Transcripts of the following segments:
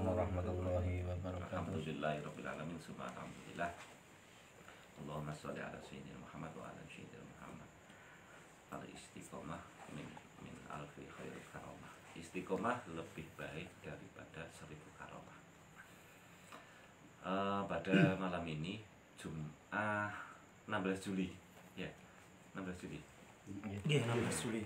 warahmatullahi wabarakatuh. Alhamdulillahirrabbilalamin. Alhamdulillah. Allahumma sholli ala sayyidina Muhammad wa ala sayyidina Muhammad. Al-istiqomah min alfi khairil karamah. Istiqomah lebih baik daripada 1000 karamah. Pada malam ini Jumat 16 Juli. Ya, 16 Juli. Iya, 16 Juli.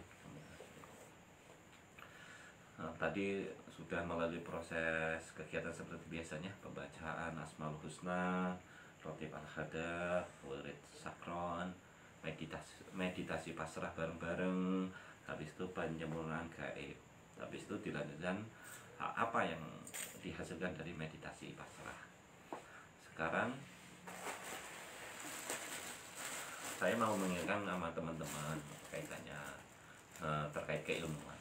Tadi sudah melalui proses kegiatan seperti biasanya, pembacaan Asmaul Husna, Rotib Al-Hada, Wirid Sakron, meditasi pasrah bareng-bareng, habis itu penyempurnaan gaib, habis itu dilanjutkan apa yang dihasilkan dari meditasi pasrah. Sekarang saya mau mengingatkan sama teman-teman kaitannya terkait keilmuan.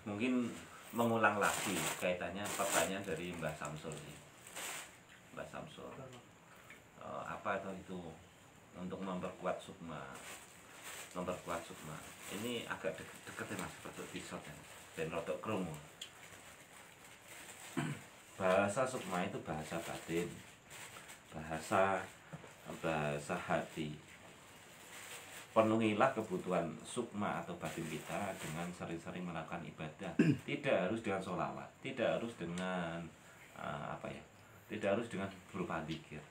Mungkin mengulang lagi kaitannya pertanyaan dari Mbah Samsul sih. Mbah Samsul, apa itu untuk memperkuat sukma? Memperkuat sukma. Ini agak deket ya mas, untuk disot dan rotok kromo. Bahasa sukma itu bahasa batin, bahasa hati. Penuhilah kebutuhan sukma atau batin kita dengan sering-sering melakukan ibadah. Tidak harus dengan sholawat, tidak harus dengan tidak harus dengan berupa zikir.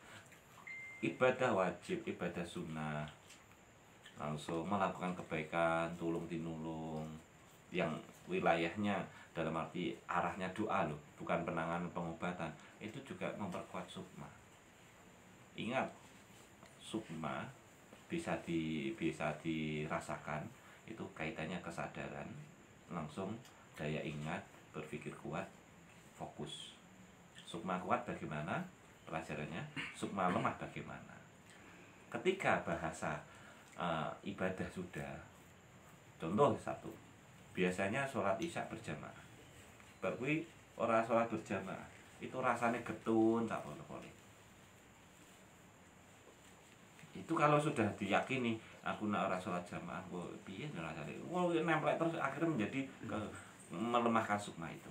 Ibadah wajib, ibadah sunnah, langsung melakukan kebaikan, tulung tinulung, yang wilayahnya dalam arti arahnya doa loh, bukan penanganan pengobatan. Itu juga memperkuat sukma. Ingat, sukma bisa dirasakan itu kaitannya kesadaran, langsung daya ingat, berpikir kuat, fokus. Sukma kuat bagaimana pelajarannya, sukma lemah bagaimana. Ketika bahasa ibadah sudah, contoh satu, biasanya sholat isya berjamaah, berarti orang sholat berjamaah itu rasanya getun tak boleh. Itu kalau sudah diyakini aku nak ora salat jamaah kok piye rasane. Nempel terus akhirnya menjadi melemahkan sukma itu.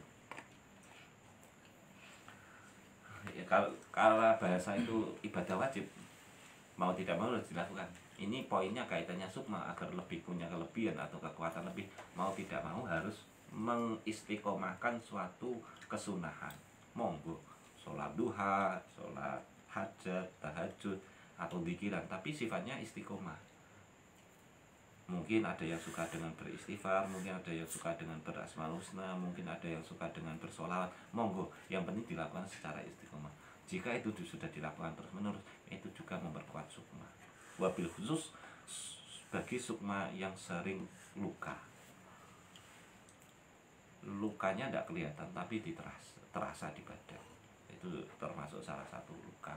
Ya, kalau bahasa itu ibadah wajib, mau tidak mau harus dilakukan. Ini poinnya kaitannya sukma, agar lebih punya kelebihan atau kekuatan lebih, mau tidak mau harus mengistiqomahkan suatu kesunahan. Monggo sholat duha, sholat hajat, tahajud, atau pikiran, tapi sifatnya istiqomah. Mungkin ada yang suka dengan beristighfar, mungkin ada yang suka dengan berasmaul husna, mungkin ada yang suka dengan bersolawat. Monggo, yang penting dilakukan secara istiqomah. Jika itu sudah dilakukan terus menerus, itu juga memperkuat sukma. Wabil khusus bagi sukma yang sering luka. Lukanya tidak kelihatan, tapi terasa di badan. Itu termasuk salah satu luka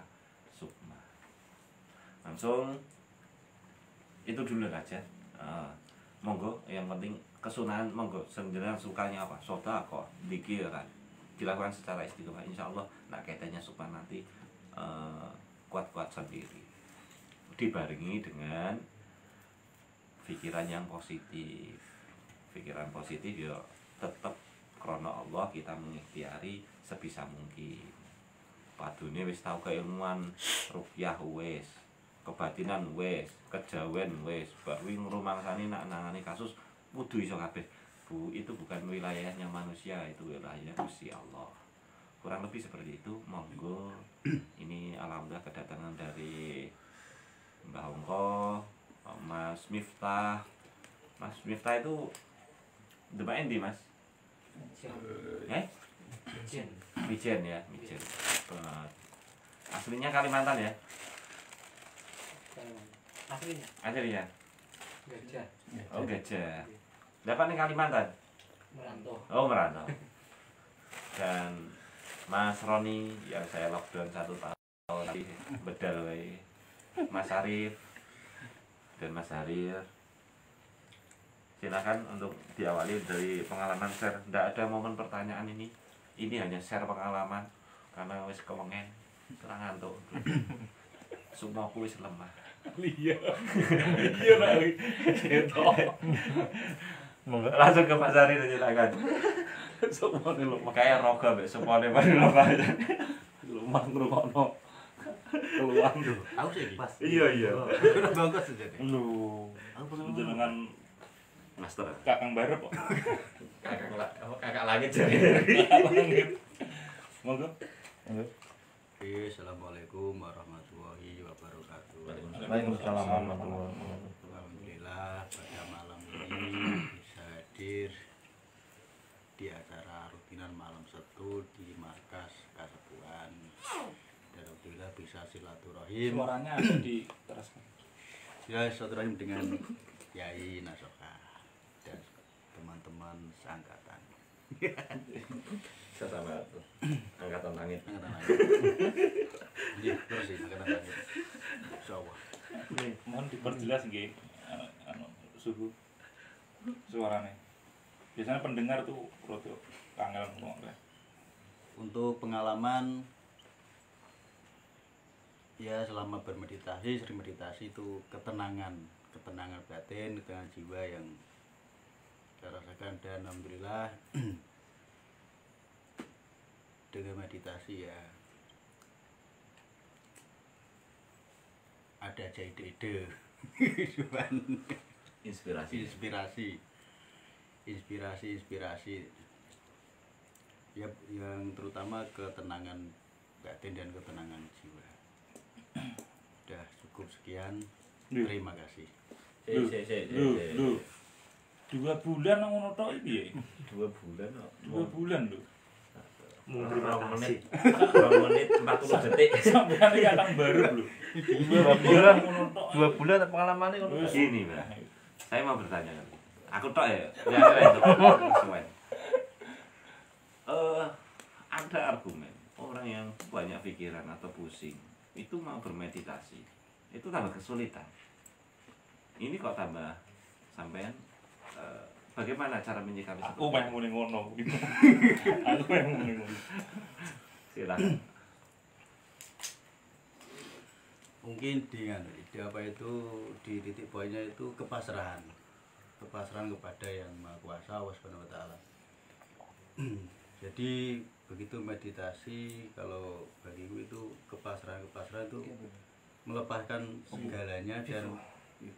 sukma. Langsung itu dulu aja. Monggo, yang penting kesunahan, monggo sendirian sukanya apa, sedekah, zikir kan, dilakukan secara istiqomah. Insya Allah nak kaitannya sukma nanti kuat-kuat sendiri, dibarengi dengan pikiran yang positif. Pikiran positif ya tetap karena Allah kita mengikhtiari sebisa mungkin. Padune wis tau keilmuan ruqyah wis, kebatinan wis, kejawen wis, baru ngrumangsani nak nangani kasus kudu iso kabeh. Bu, itu bukan wilayahnya manusia, itu wilayahnya Gusti Allah. Kurang lebih seperti itu. Monggo. Ini alhamdulillah kedatangan dari Mbah Ongko, Mas Miftah. Mas Miftah itu demak endi, Mas? Mijen ya, Mijen. Aslinya Kalimantan ya? Aslinya? Gajah. Oh, Gajah. Dapat nih Kalimantan? Merantau. Oh, merantau. Dan Mas Roni yang saya lockdown 1 tahun tadi bedal wae. Mas Arif dan Mas Harir. Silakan untuk diawali dari pengalaman share. Tidak ada momen pertanyaan ini. Ini hanya share pengalaman karena wis kewengen, kurang ngantuk. Semua aku wis lemah. Iya. Iya lah. Monggo. Langsung ke Mas Ari silakan. Sopone Lukman. Kayak roga mbek sepone paling apa. Lukman ngrungokno. Keluar lho. Aku sih pas. Iya. Bangkot sejane. Lho. Aku pernah Jenengan Master. Kakang Barep kok. Kakak langit jadi. Monggo. Oke, assalamualaikum warahmatullahi wabarakatuh. Waalaikumsalam warahmatullahi wabarakatuh. Alhamdulillah pada malam ini bisa hadir di acara rutinan malam Setu di markas Kasepuan. Dan alhamdulillah bisa silaturahim. Suaranya ada di teraskan. Ya, silaturahim dengan Yai Nasoka dan teman-teman seangkatan. Sama angkatan langit. Angkatan langit. Iya, terus sih angkatan langit. Insyaallah. Mohon diperjelas nggih suhu suaranya. Biasanya pendengar tuh rada kangen ngomong. Untuk pengalaman ya selama bermeditasi, sering meditasi itu ketenangan batin, ketenangan jiwa yang saya rasakan. Dan alhamdulillah dengan meditasi ya ada aja ide-ide inspirasi ya, yang terutama ketenangan batin dan ketenangan jiwa. Udah cukup sekian, terima kasih. Lho. 2 bulan ngono tok piye? 2 bulan kok. 2 bulan lho. Berapa menit? 40 detik. Sampeyan iki Kakang Barep lho. 2 bulan ngono tok. 2 bulan pengalamannya ngono. Gini, Mbak. Saya mau bertanya. Aku tok ya. Ya itu. Sesuai. Ada argumen orang yang banyak pikiran atau pusing itu mau bermeditasi itu tambah kesulitan. Ini kok tambah sampean bagaimana cara menyikapi Aku meh muni ngono. Aku meh muni ngono. Silakan. Mungkin dengan ide apa itu di titik poinnya itu kepasrahan kepada yang Maha Kuasa Allah Subhanahu wa taala. Jadi begitu meditasi, kalau bagiku itu kepasrahan itu melepaskan segalanya dan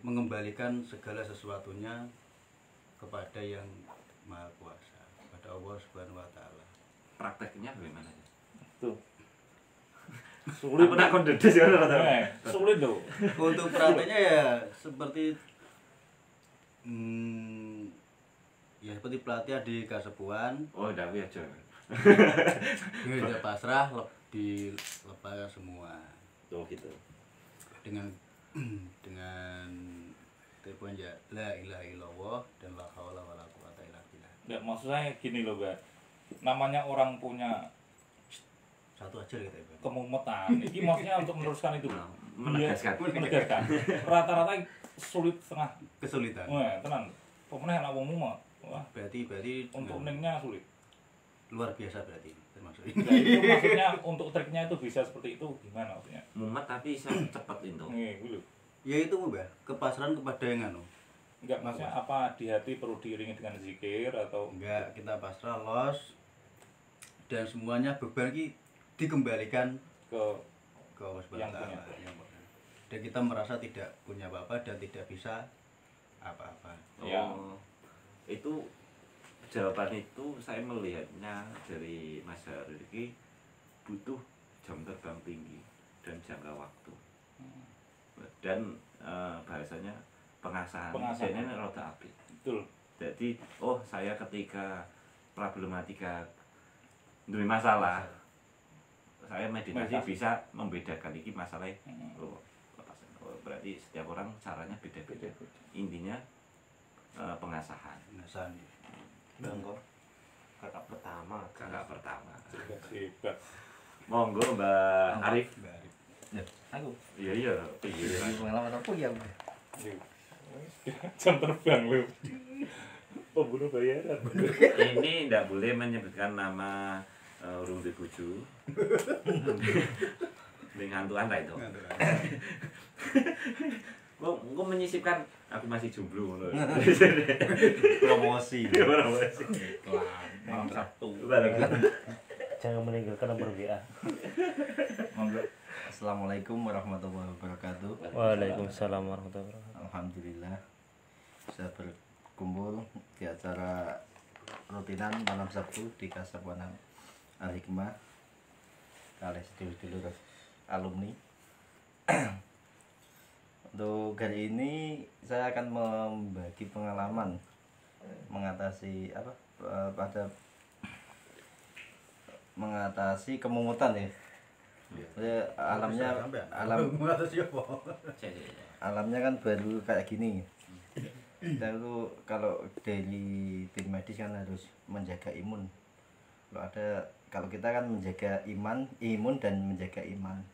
mengembalikan segala sesuatunya kepada yang Maha Kuasa, kepada Allah Subhanahu wa taala. Prakteknya bagaimana? Tuh. Sulit Aku tak kondedes ya. Sulit lho. Untuk prakteknya ya seperti ya seperti pelatihan di Kasepuan. Oh, udah aja. Tidak pasrah, dilepaskan semua. Oh gitu. Dengan poin ya la ilaha illallah dan la haula wala quwata illa billah. Enggak, maksud saya gini loh, Mbak. Namanya orang punya Satu aja gitu ya, Bang. kemumetan. Iki maksudnya untuk meneruskan itu. Menegaskan. Menegaskan. Rata-rata sulit setengah. Kesulitan. Wah, tenang. Pemenang anak wong mah. Wah, Berarti untuk nengnya sulit. luar biasa berarti termasuk ini. Nah, itu maksudnya untuk triknya itu bisa seperti itu gimana maksudnya? Mumet tapi bisa cepat itu. Nih, dulu. Ya itu Mbak, kepasrahan kepada yang anu. Enggak, maksudnya apa di hati perlu diiringi dengan zikir atau Enggak, kita pasrah los dan semuanya beban ini dikembalikan ke ke Allah Subhanahu yang wa punya. taala. Yang punya. Dan kita merasa tidak punya apa-apa dan tidak bisa apa-apa. Ya. Oh, itu jawaban itu saya melihatnya dari Mas Hariki butuh jam terbang tinggi dan jangka waktu dan bahasanya pengasahan ini roda api. betul. Jadi saya ketika problematika duwe masalah saya meditasi bisa membedakan ini masalahnya. Berarti setiap orang caranya beda-beda. Intinya pengasahan. Pengasahan. Bangko. Kakak pertama. Hebat. Monggo Mbak Arif. Mbak Arif. Ya, aku. Iya. Pengalaman apa ya, Mbak? Jam terbang lu. Pembunuh bayaran. Ini tidak boleh menyebutkan nama urung dibuju. Ning hantuan ra itu. Kok menyisipkan aku masih jomblo ngono. Promosi. Malam Sabtu. Jangan meninggalkan nomor WA. Monggo. Assalamualaikum warahmatullahi wabarakatuh. Waalaikumsalam warahmatullahi wabarakatuh. Alhamdulillah bisa berkumpul di acara rutinan malam Sabtu di Kasabuana Al Hikmah oleh sedulur-sedulur alumni. Untuk hari ini saya akan membagi pengalaman mengatasi mengatasi kemungutan ya. Jadi alamnya kan baru kayak gini. Kita itu kalau dari tim medis kan harus menjaga imun. Kalau kita kan menjaga imun dan menjaga iman.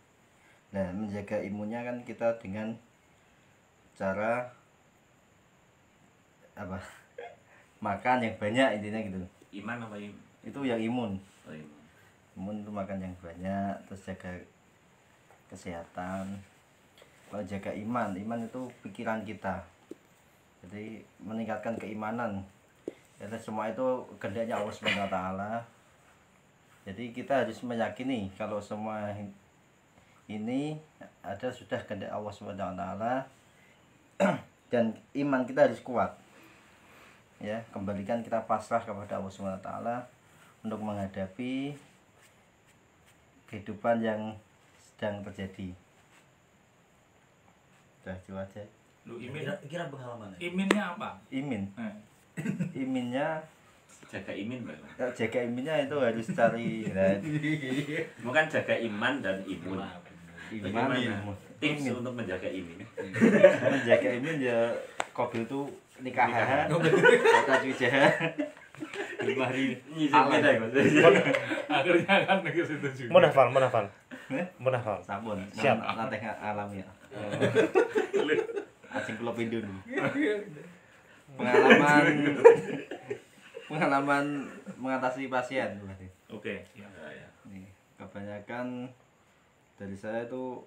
Nah, menjaga imunnya kan kita dengan cara apa? Makan yang banyak intinya gitu. Iman apa iman? Itu yang imun. Oh, iman. Imun itu makan yang banyak, terus jaga kesehatan. Kalau jaga iman itu pikiran kita. Jadi meningkatkan keimanan. Jadi semua itu kehendaknya Allah Subhanahu wa taala. Jadi kita harus meyakini kalau semua ini sudah kehendak Allah Subhanahu wa taala. Dan iman kita harus kuat. Ya, kembalikan kita pasrah kepada Allah Subhanahu wa taala untuk menghadapi kehidupan yang sedang terjadi. Sudah itu aja. Lu Kira pengalaman. iminnya apa? Imin. Eh. Iminnya Jaga imin, Mbak. jaga iminnya itu harus cari Bukan jaga iman dan imun. iman. Bagaimana tips untuk menjaga imin? Menjaga imin ya kobil tuh nikahan. Kata cuica. 5 hari. Nyisipin aja, Mas. Akhirnya kan ke situ juga. Munafal. Sabun. Siap. Latih alam ya. Acing kula pindho dulu. Pengalaman mengatasi pasien berarti. Oke. Nih, kebanyakan dari saya itu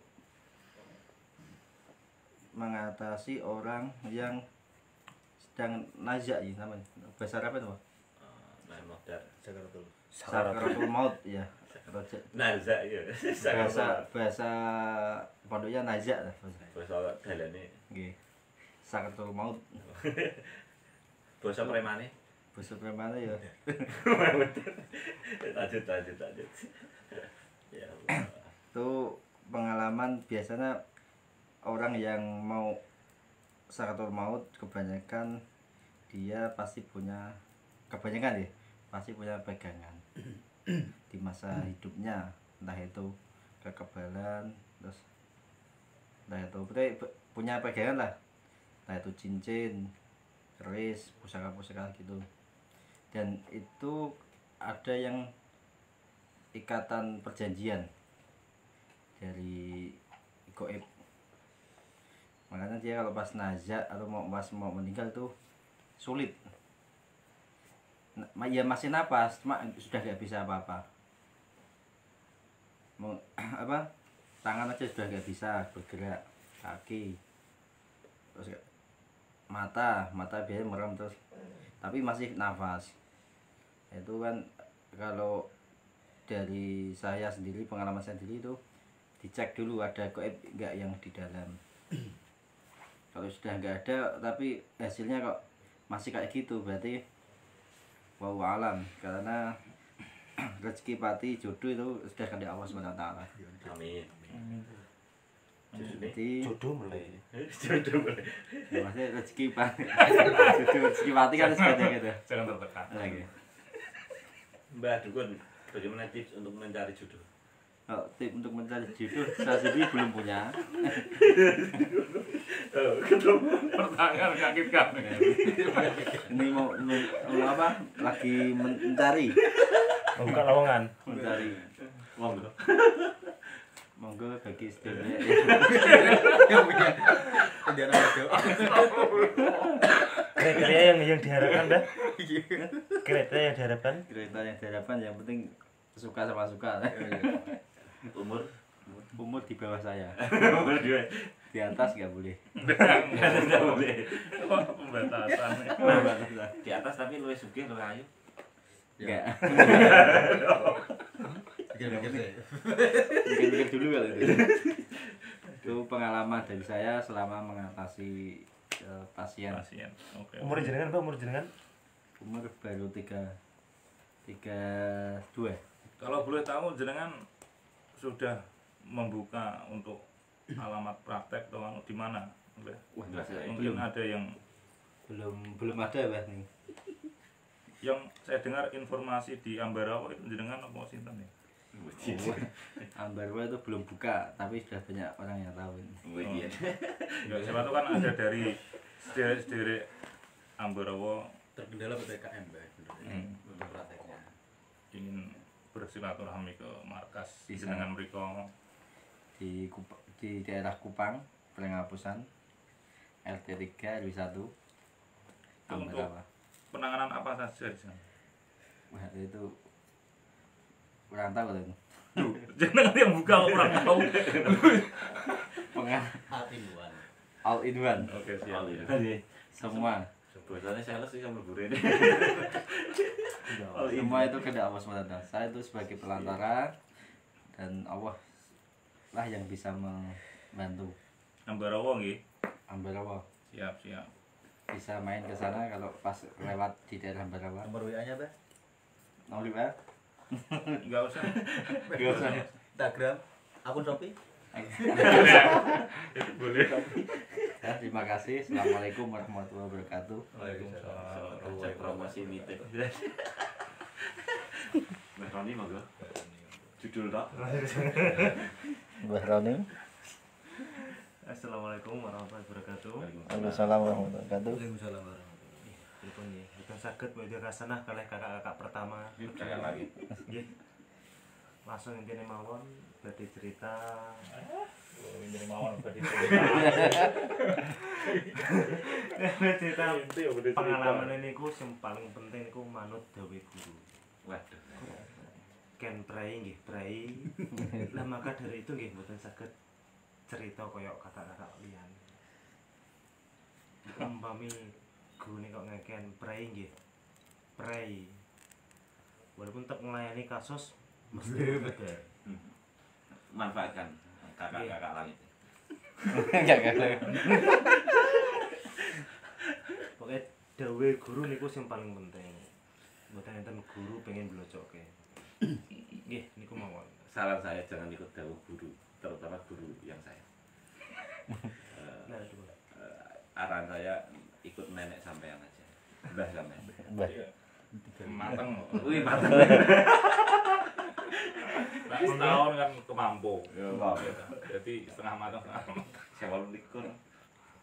mengatasi orang yang sedang nazak ya namanya. Bahasa Arab itu apa? Nah, modal. Sakaratul maut ya. Nazak ya. Bahasa pondoknya nazak lah. Bahasa dalane. Nggih. Sakaratul maut. Bahasa premane. Bahasa premane ya. Lanjut. Ya Allah. Itu pengalaman biasanya orang yang mau sakaratul maut kebanyakan dia pasti punya pegangan di masa hidupnya, entah itu kekebalan, terus entah itu punya pegangan lah, entah itu cincin, keris, pusaka-pusaka gitu. Dan itu ada yang ikatan perjanjian dari goib. Makanya dia kalau pas nazak atau mau meninggal tuh sulit. Ya masih napas, cuma sudah gak bisa apa-apa. Tangan aja sudah gak bisa bergerak, kaki, terus mata biasanya merem terus, tapi masih nafas. Itu kan kalau dari saya sendiri, pengalaman saya sendiri itu dicek dulu ada goib enggak yang di dalam. Kalau sudah enggak ada tapi hasilnya kok masih kayak gitu, berarti wallahu alam, karena rezeki pati jodoh itu sudah kehendak Allah Subhanahu wa taala. Amin. Jadi Jodoh mulai. ya, maksudnya rezeki pati kan seperti gitu. Jangan tertekan. Lagi. Mbak Dukun, bagaimana tips untuk mencari jodoh? Kalau tips untuk mencari jodoh saya sendiri belum punya. Pertanyaan menyakitkan. Ini mau apa? Lagi mencari. Buka lowongan. Mencari. Monggo. Monggo bagi sedulurnya. Kriteria yang diharapkan dah. Kriteria yang diharapkan. Kriteria yang diharapkan yang penting suka sama suka. Umur Umur di bawah saya. Berdua. Di atas nggak boleh. Enggak boleh. Wah, pembatasan. Di atas tapi luwih sugih luwih ayu. Enggak. Pikir-pikir dulu kali itu. Itu pengalaman dari saya selama mengatasi pasien. Pasien. Oke. Umur jenengan Pak, umur jenengan? Umur baru 32. Kalau boleh tahu jenengan sudah membuka untuk alamat praktek atau anu di mana? Wah, Mungkin ada yang belum ada Wah nih. saya dengar informasi di Ambarawa itu jenengan apa sinten ya? Ambarwa itu belum buka, tapi sudah banyak orang yang tahu ini. Iya. Ya, siapa tahu kan ada dari sederek Ambarawa Terkendala PPKM, Mbak. Untuk prakteknya. ingin bersilaturahmi ke markas Bisa. jenengan mriko. Di daerah Kupang, Penghapusan, LT3 RW 1 Ambarawa. Penanganan apa saja di sana? Wah, itu kurang tahu tuh. Jenengan yang buka orang tahu. All in one. Oke, siap. Semua Biasanya sales sih sama gurene. semua itu kehendak Allah SWT. Saya itu sebagai pelantara dan Allah lah yang bisa membantu. Ambarawa nggih. Ambarawa Siap, siap. bisa main ke sana kalau pas lewat di daerah Ambarawa. Nomor WA-nya, Pak? Mau lihat? Enggak usah. Gak usah. Instagram, akun Shopee. Itu boleh. Ya, terima kasih. Assalamualaikum warahmatullahi wabarakatuh. Waalaikumsalam. Cek promosi meeting. Mbak Roni monggo. Judul tok. Mbah Roni. Assalamualaikum warahmatullahi wabarakatuh. Waalaikumsalam warahmatullahi wabarakatuh. Waalaikumsalam warahmatullahi Pripun nggih? Dipun saged badhe kasanah kalih kakak-kakak pertama. Jangan lagi. Nggih. Langsung intine mawon badhe cerita. Ini mawon badhe cerita Inti ya badhe cerita. pengalaman niku sing paling penting niku manut dawuh guru. Waduh. Ken prai nggih, prai. Lah maka dari itu nggih mboten saged cerita koyok kakak-kakak liyane. Umpami guru kok ngeken prai nggih. Prai. Walaupun tetap melayani kasus mesti bener. Manfaatkan kakak-kakak langit. Enggak. Pokoknya dawuh guru niku sing paling penting. Mboten enten guru pengen blocoke. Nggih, niku mawon. Saran saya jangan ikut dawuh guru, terutama guru yang saya. Nah, itu. Arahan saya ikut nenek sampean aja. Mbah sampean. Mateng. Wih, mantap. Nah, setahun kan kemampu. Ya, Jadi setengah mateng, setengah mateng. saya walau likur.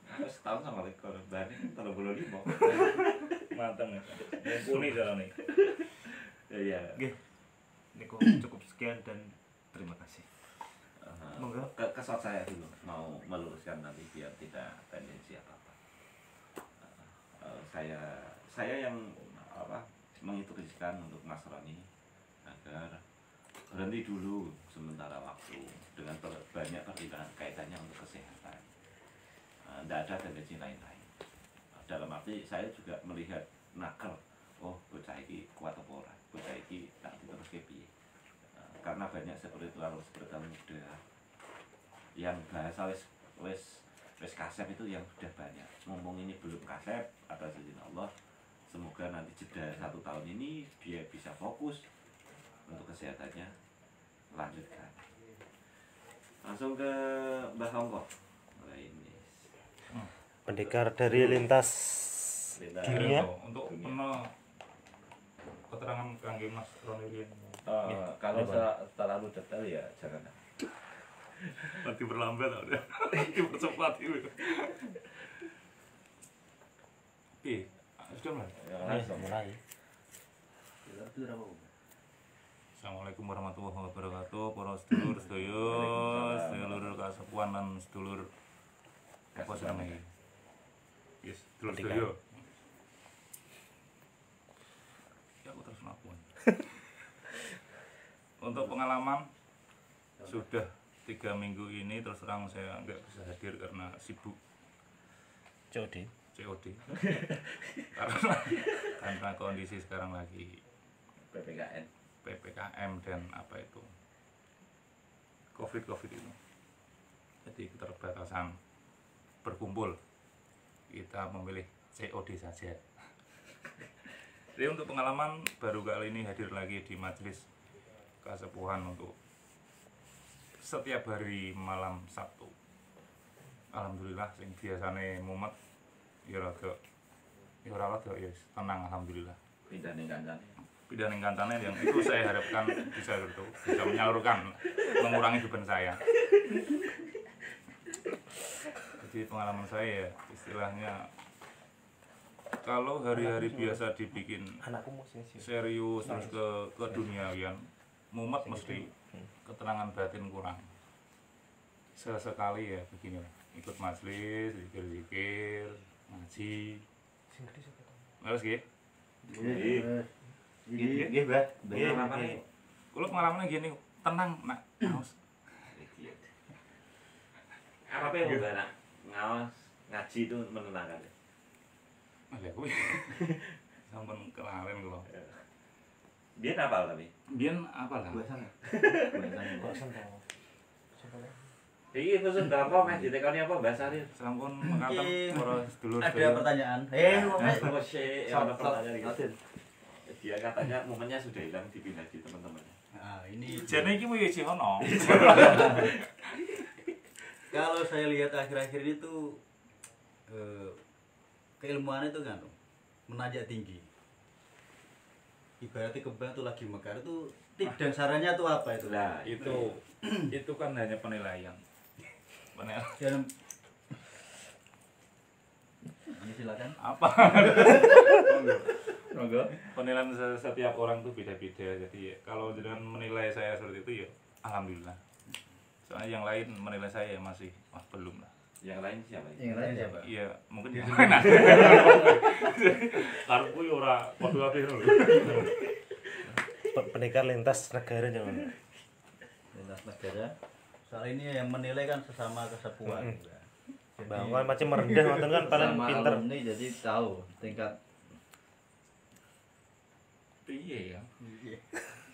Terus setahun sama likur. Bani 35. Mateng ya. Mumpuni jalan nih. Iya. Nggih. Niku cukup sekian dan terima kasih. Monggo. Kesot saya dulu mau meluruskan nanti biar tidak tendensi apa-apa. Saya yang menginstruksikan untuk Mas Roni agar berhenti dulu sementara waktu dengan banyak pertimbangan kaitannya untuk kesehatan. Tidak ada tendensi lain-lain. Dalam arti saya juga melihat naker, oh bocah iki kuat apa ora, bocah iki tak diteruske piye. Karena banyak spiritual muda yang bahasa wes kasep itu yang sudah banyak. Ngomong ini belum kasep atas izin Allah. Semoga nanti jeda 1 tahun ini dia bisa fokus untuk kesehatannya. Lanjutkan. Langsung ke Mbah Hongko. Ini Pendekar dari lintas dunia. Untuk keterangan kangge Mas Roni Rian. kalau terlalu detail ya jangan. Nanti berlambat udah. Dipercepat itu. Oke, sudah mulai. Langsung. Mulai. Assalamualaikum warahmatullahi wabarakatuh. Para sedulur sedulur kasepuan lan sedulur apa jenenge? Yes, sedulur sedulur. Ya aku terus melakukan. Untuk pengalaman sudah 3 minggu ini terus terang saya nggak bisa hadir karena sibuk COD. karena kondisi sekarang lagi PPKM dan apa itu COVID itu. Jadi keterbatasan berkumpul, kita memilih COD saja. Jadi untuk pengalaman baru kali ini hadir lagi di majelis Kasepuhan untuk setiap hari malam Sabtu. Alhamdulillah sing biasane mumet ya rada ya tenang alhamdulillah. Pindah ning kancane yang itu saya harapkan bisa menyalurkan, mengurangi beban saya. Jadi pengalaman saya ya, istilahnya kalau hari-hari biasa dibikin Anakku mau sing serius terus ke duniawian, mumet mesti ketenangan batin kurang. Sesekali ya begini lah, ikut majelis, zikir-zikir, ngaji. Terus nggih. Nggih, Mbah. Kalau pengalamannya gini, tenang nak, haus. Apa yang udah nak ngawas ngaji itu menenangkan. Lah kuwi. Sampun kelalen kula. Dia apa tapi? Biyen apa lah? Iki khusus apa meh ditekani apa bahasa Arab? Sampun mekaten para sedulur. Ada pertanyaan. Ada pertanyaan. Dia katanya momennya sudah hilang dipindah di teman-temannya. Nah, ini Jane iki kuwi isih ono. kalau saya lihat akhir-akhir ini tuh keilmuan itu kan menanjak tinggi. Ibaratnya kembang itu lagi mekar itu tip dan sarannya tuh apa itu? Nah, Itu kan hanya penilaian. Dan ini silakan. Apa? Monggo. Penilaian setiap orang tuh beda-beda. Jadi kalau jenengan menilai saya seperti itu ya alhamdulillah. Soalnya yang lain menilai saya masih belum lah. yang lain siapa? Yang lain siapa? Iya, mungkin yang lain. Karepku yo ora padha kabeh lho. Pendekar lintas negara jangan. Lintas negara. Soal ini yang menilai kan sesama kesepuan. Bahwa macam merendah ngoten kan paling Sama pinter. alumni jadi tahu tingkat Iya ya.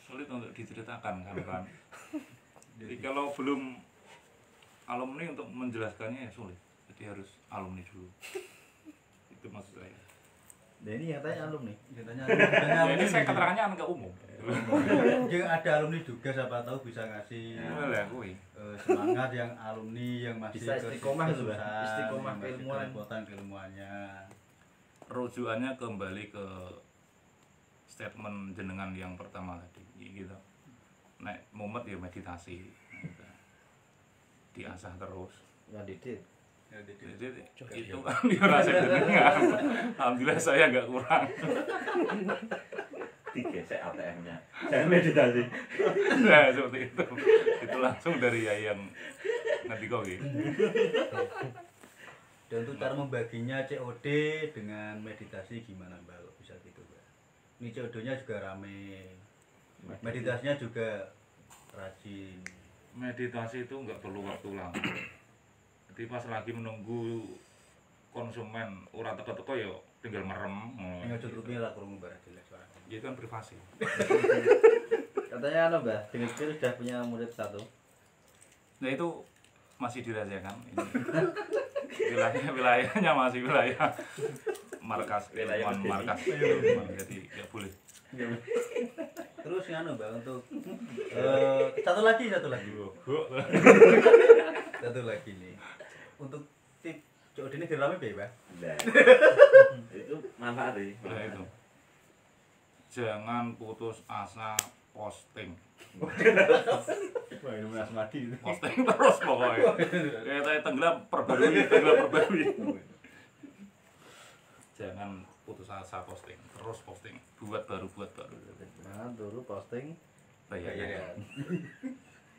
Sulit untuk diceritakan kan. Jadi kalau belum alumni untuk menjelaskannya ya sulit. Jadi harus alumni dulu. Itu maksud saya. Nah ini yang tanya alumni. Ya, ini saya keterangannya anak umum. Yang ada alumni juga siapa tahu bisa ngasih Lah kuwi. semangat yang alumni yang masih Bisa istiqomah itu, Mbak. kesusahan, Istiqomah yang masih keilmuan. kerepotan keilmuannya. Rujukannya kembali ke statement jenengan yang pertama tadi gitu. Nek mumet ya meditasi. Gitu. Diasah terus. ngedit. Jadi itu kan dirasa jenengan. Alhamdulillah saya nggak kurang. Digesek ATM-nya. Saya meditasi. Nah seperti itu. Itu langsung dari yang nanti kau gitu. Dan untuk cara membaginya COD dengan meditasi gimana Mbak? Kalau bisa gitu Mbak. Ini COD-nya juga rame. Meditasinya juga rajin. Meditasi itu nggak perlu waktu lama. Jadi pas lagi menunggu konsumen ora teko-teko ya tinggal merem. Yang tutupnya lah kurang Mbak jelas Pak. Itu kan privasi. Katanya Mbah, dengan sudah punya murid satu. Nah itu masih dirahasiakan. Wilayahnya masih wilayah markas, Wilayah markas. Jadi nggak boleh. Terus nganu Mbak untuk satu lagi. Satu lagi nih. Untuk tip COD ini dirame ya Mbak? Nah, itu manfaat sih. Nah itu. Jangan putus asa posting. Wah ini Mas Madi itu. Posting terus pokoknya. Kayak tenggelam perbarui. Jangan putus asa posting, terus posting, buat baru. Nah, dulu posting Bayar.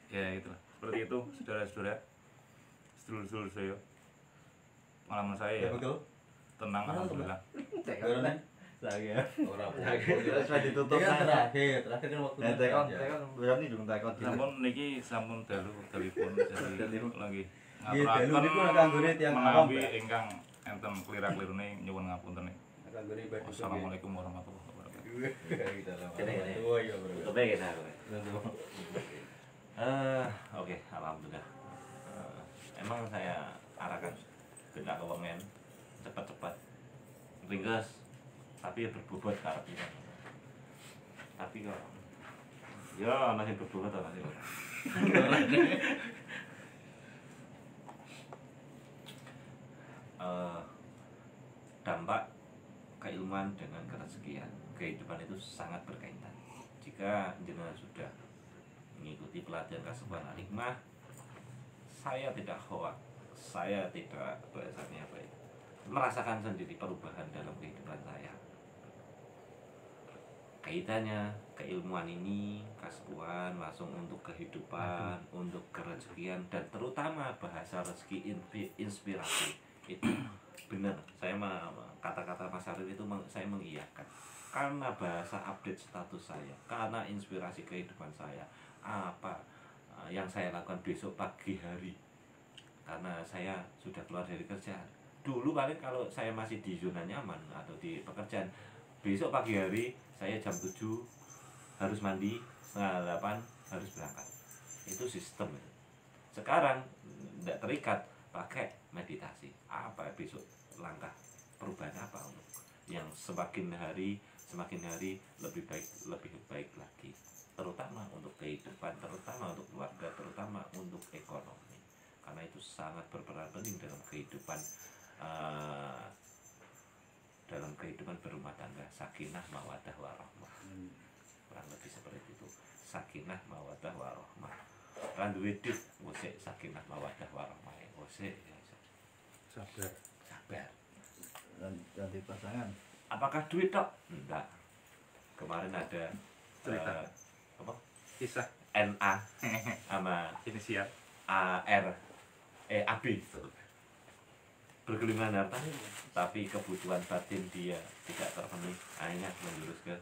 Ya itulah. Seperti itu, saudara-saudara. Sedulur-sedulur saya. Pengalaman saya ya Betul. tenang alhamdulillah. Gimana? Saya. Ora Sudah ditutup kan nah. terakhir kan waktu Nah, tekon berani dong tekon. Sampun niki sampun dalu telepon jadi Dalu. lagi Nggih, dalu niku nek kanggone tiyang awam, menawi Mbak. ingkang enten klira-klirune nyuwun ngapunten. Kanggone ibadah. Wassalamualaikum warahmatullahi wabarakatuh. Oh iya, Bro. Tutup aja kita. Oke, alhamdulillah. Emang saya arahkan gendak kewengen cepat-cepat ringkes tapi ya berbobot karepnya. Tapi kok ya masih berbobot atau masih dampak keilmuan dengan kerezekian kehidupan itu sangat berkaitan. Jika jenengan sudah mengikuti pelatihan Kasubhan Al-Hikmah, saya tidak hoak, saya tidak bahasanya apa itu, merasakan sendiri perubahan dalam kehidupan saya. Kaitannya keilmuan ini, Kasubhan langsung untuk kehidupan, untuk kerezekian, dan terutama bahasa rezeki inspirasi itu benar. Saya kata-kata Mas Arif itu saya mengiyakan karena bahasa update status saya, karena inspirasi kehidupan saya, apa yang saya lakukan besok pagi hari, karena saya sudah keluar dari kerjaan. Dulu paling kalau saya masih di zona nyaman atau di pekerjaan, besok pagi hari saya jam 7 harus mandi, setengah 8 harus berangkat. Itu sistem itu. Sekarang tidak terikat, pakai meditasi. Apa besok langkah perubahan apa untuk yang semakin hari lebih baik lagi, terutama untuk kehidupan, terutama untuk keluarga, terutama untuk ekonomi, karena itu sangat berperan penting dalam kehidupan berumah tangga. Sakinah mawaddah warahmah, kurang lebih seperti itu. Sakinah mawaddah warahmah, kan duwe dit wis sakinah mawaddah warahmah, wis Sabar. Ganti pasangan. Apakah duit tok? Enggak. Kemarin ada Cerita. apa? Kisah NA sama inisial. AB bergelimang harta, tapi kebutuhan batin dia tidak terpenuhi, akhirnya menjurus ke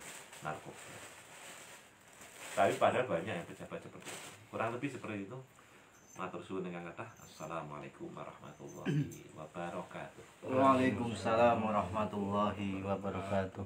narkoba. Tapi padahal banyak yang pejabat seperti itu, kurang lebih seperti itu. Matur suwun ingkang kathah. Assalamualaikum warahmatullahi wabarakatuh. Waalaikumsalam warahmatullahi wabarakatuh.